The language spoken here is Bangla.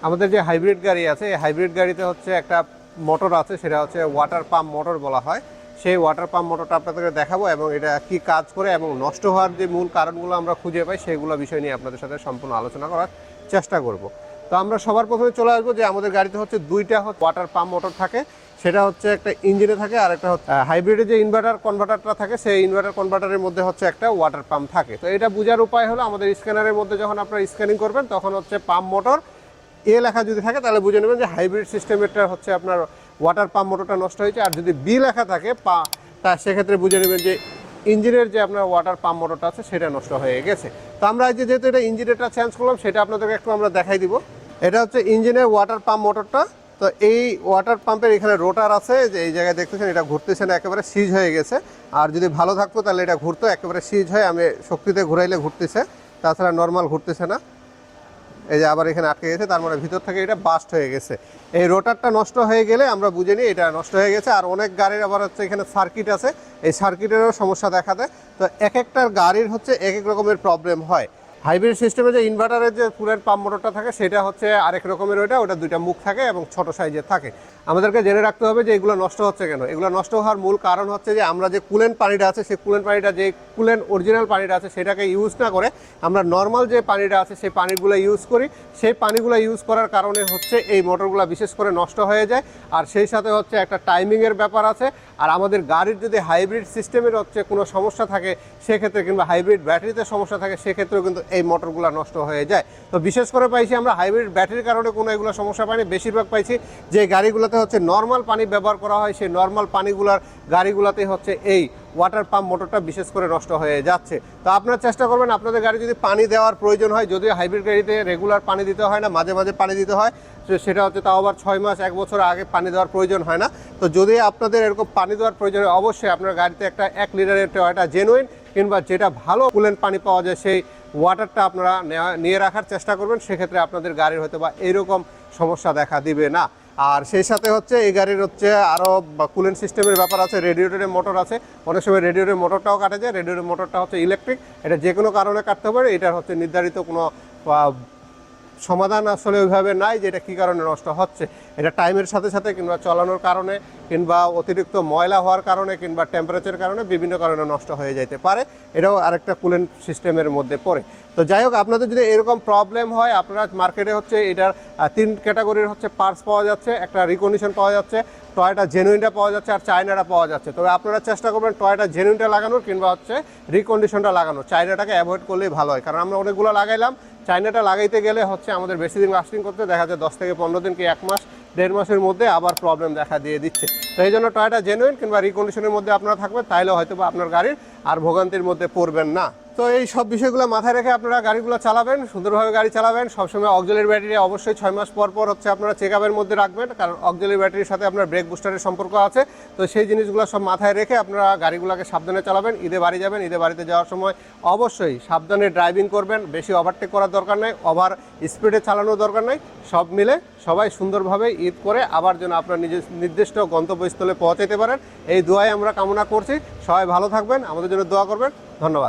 আমাদের যে হাইব্রিড গাড়ি আছে, এই হাইব্রিড গাড়িতে হচ্ছে একটা মোটর আছে, সেটা হচ্ছে ওয়াটার পাম্প মোটর বলা হয়। সেই ওয়াটার পাম্প মোটরটা আপনাদেরকে দেখাবো এবং এটা কি কাজ করে এবং নষ্ট হওয়ার যে মূল কারণগুলো আমরা খুঁজে পাই সেইগুলো বিষয় নিয়ে আপনাদের সাথে সম্পূর্ণ আলোচনা করার চেষ্টা করব। তো আমরা সবার প্রথমে চলে আসবো যে আমাদের গাড়িতে হচ্ছে দুইটা ওয়াটার পাম্প মোটর থাকে। সেটা হচ্ছে একটা ইঞ্জিনে থাকে আর একটা হচ্ছে হাইব্রিডে যে ইনভার্টার কনভার্টারটা থাকে, সেই ইনভার্টার কনভার্টারের মধ্যে হচ্ছে একটা ওয়াটার পাম্প থাকে। তো এটা বোঝার উপায় হলো আমাদের স্ক্যানারের মধ্যে যখন আপনারা স্ক্যানিং করবেন তখন হচ্ছে পাম্প মোটর লেখা যদি থাকে তাহলে বুঝে নেবেন যে হাইব্রিড সিস্টেমেরটা হচ্ছে আপনার ওয়াটার পাম্প মোটরটা নষ্ট হয়েছে। আর যদি লেখা থাকে তা সেক্ষেত্রে বুঝে নেবেন যে ইঞ্জিনের যে আপনার ওয়াটার পাম্প মোটরটা আছে সেটা নষ্ট হয়ে গেছে। তো আমরা যেহেতু এটা ইঞ্জিনেরটা চেঞ্জ করলাম সেটা আপনাদেরকে একটু আমরা দেখাই দিব। এটা হচ্ছে ইঞ্জিনের ওয়াটার পাম্প মোটরটা। তো এই ওয়াটার পাম্পের এখানে রোটার আছে, যে এই জায়গায় দেখতেছেন এটা ঘুরতেছে না, একেবারে সিজ হয়ে গেছে। আর যদি ভালো থাকতো তাহলে এটা ঘুরতো, একেবারে সিজ হয়ে আমি শক্তিতে ঘুরাইলে ঘুরতেছে, তাছাড়া নর্মাল ঘুরতেছে না। এই যে আবার এখানে আটকে গেছে, তার মানে ভিতর থেকে এটা বাস্ট হয়ে গেছে। এই রোটারটা নষ্ট হয়ে গেলে আমরা বুঝে নিই এটা নষ্ট হয়ে গেছে। আর অনেক গাড়ির আবার হচ্ছে এখানে সার্কিট আছে, এই সার্কিটেরও সমস্যা দেখা দেয়। তো এক একটা গাড়ির হচ্ছে এক এক রকমের প্রবলেম হয়। হাইব্রিড সিস্টেমে যে ইনভার্টারের যে পুরের পাম্প মোটরটা থাকে সেটা হচ্ছে আরেক রকমের, ওটা দুইটা মুখ থাকে এবং ছোট সাইজের থাকে। আমাদেরকে জেনে রাখতে হবে যে এগুলো নষ্ট হচ্ছে কেন। এগুলো নষ্ট হওয়ার মূল কারণ হচ্ছে যে আমরা যে কুলেন্ট পানিটা আছে, সেই কুলেন্ট পানিটা যে কুলেন্ট অরিজিনাল পানিটা আছে সেটাকে ইউজ না করে আমরা নর্মাল যে পানিটা আছে সেই পানিগুলো ইউজ করি। সেই পানিগুলো ইউজ করার কারণে হচ্ছে এই মোটরগুলো বিশেষ করে নষ্ট হয়ে যায়। আর সেই সাথে হচ্ছে একটা টাইমিংয়ের ব্যাপার আছে। আর আমাদের গাড়ির যদি হাইব্রিড সিস্টেমের হচ্ছে কোনো সমস্যা থাকে সেক্ষেত্রে, কিংবা হাইব্রিড ব্যাটারিতে সমস্যা থাকে সেক্ষেত্রেও কিন্তু এই মোটরগুলো নষ্ট হয়ে যায়। তো বিশেষ করে পাইছি আমরা হাইব্রিড ব্যাটারির কারণে কোনো এগুলো সমস্যা পাইনি। বেশিরভাগ পাইছি যে গাড়িগুলোতে হচ্ছে নর্মাল পানি ব্যবহার করা হয়, সেই নর্মাল পানিগুলোর গাড়িগুলোতে হচ্ছে এই ওয়াটার পাম্প মোটরটা বিশেষ করে নষ্ট হয়ে যাচ্ছে। তো আপনারা চেষ্টা করবেন আপনাদের গাড়ি যদি পানি দেওয়ার প্রয়োজন হয়, যদিও হাইব্রিড গাড়িতে রেগুলার পানি দিতে হয় না, মাঝে মাঝে পানি দিতে হয়, সেটা হচ্ছে তাও আবার 6 মাস 1 বছর আগে পানি দেওয়ার প্রয়োজন হয় না। তো যদি আপনাদের এরকম পানি দেওয়ার প্রয়োজন হয় অবশ্যই আপনার গাড়িতে একটা 1 লিটারের টয়োটা জেনুইন কিংবা যেটা ভালো কুলেন্ট পানি পাওয়া যায় সেই ওয়াটারটা আপনারা নিয়ে রাখার চেষ্টা করবেন। সেক্ষেত্রে আপনাদের গাড়ির হয়তো বা এইরকম সমস্যা দেখা দিবে না। আর সেই সাথে হচ্ছে এই গাড়ির হচ্ছে আরও কুলেন্ট সিস্টেমের ব্যাপার আছে, রেডিয়েটরের মোটর আছে। অনেক সময় রেডিয়েটরের মোটরটাও কাটে যায়। রেডিয়েটরের মোটরটা হচ্ছে ইলেকট্রিক, এটা যে কোনো কারণে কাটতে পারে। এটার হচ্ছে নির্ধারিত কোনো সমাধান আসলে ওইভাবে নাই যে এটা কী কারণে নষ্ট হচ্ছে। এটা টাইমের সাথে সাথে কিংবা চালানোর কারণে কিংবা অতিরিক্ত ময়লা হওয়ার কারণে কিংবা টেম্পারেচারের কারণে বিভিন্ন কারণে নষ্ট হয়ে যেতে পারে। এটাও আরেকটা কুলেন্ট সিস্টেমের মধ্যে পড়ে। তো যাই হোক, আপনাদের যদি এরকম প্রবলেম হয় আপনারা মার্কেটে হচ্ছে এটার 3 ক্যাটাগরির হচ্ছে পার্টস পাওয়া যাচ্ছে। একটা রিকন্ডিশন পাওয়া যাচ্ছে, টয়োটা জেনুইনটা পাওয়া যাচ্ছে, আর চায়নাটা পাওয়া যাচ্ছে। তবে আপনারা চেষ্টা করবেন টয়োটা জেনুইনটা লাগানোর কিংবা হচ্ছে রিকন্ডিশনটা লাগানোর। চায়নাটাকে অ্যাভয়েড করলেই ভালো হয়, কারণ আমরা অনেকগুলো লাগাইলাম। চায়নাটা লাগাইতে গেলে হচ্ছে আমাদের বেশি দিন লাস্টিং করতে দেখা যায় 10 থেকে 15 দিন কি 1 মাস 1.5 মাসের মধ্যে আবার প্রবলেম দেখা দিয়ে দিচ্ছে। তো এই জন্য টয়োটা জেনুইন কিংবা রিকন্ডিশনের মধ্যে আপনারা থাকবেন, তাইলে হয়তো বা আপনার গাড়ির আর ভোগান্তির মধ্যে পড়বেন না। তো এই সব বিষয়গুলো মাথায় রেখে আপনারা গাড়িগুলো চালাবেন, সুন্দরভাবে গাড়ি চালাবেন। সবসময় অক্সিলারি ব্যাটারি অবশ্যই 6 মাস পর পর হচ্ছে আপনারা চেক আপের মধ্যে রাখবেন, কারণ অক্সিলারি ব্যাটারির সাথে আপনার ব্রেক বুস্টারের সম্পর্ক আছে। তো সেই জিনিসগুলো সব মাথায় রেখে আপনারা গাড়িগুলোকে সাবধানে চালাবেন। ঈদে বাড়ি যাবেন, ঈদে বাড়িতে যাওয়ার সময় অবশ্যই সাবধানে ড্রাইভিং করবেন। বেশি ওভারটেক করার দরকার নেই, ওভার স্পিডে চালানোর দরকার নেই। সব মিলে সবাই সুন্দরভাবে ঈদ করে আবার যেন আপনার নিজের নির্দিষ্ট গন্তব্যস্থলে পৌঁছাতে পারেন, এই দোয়াই আমরা কামনা করছি। সবাই ভালো থাকবেন, আমাদের জন্য দোয়া করবেন। ধন্যবাদ।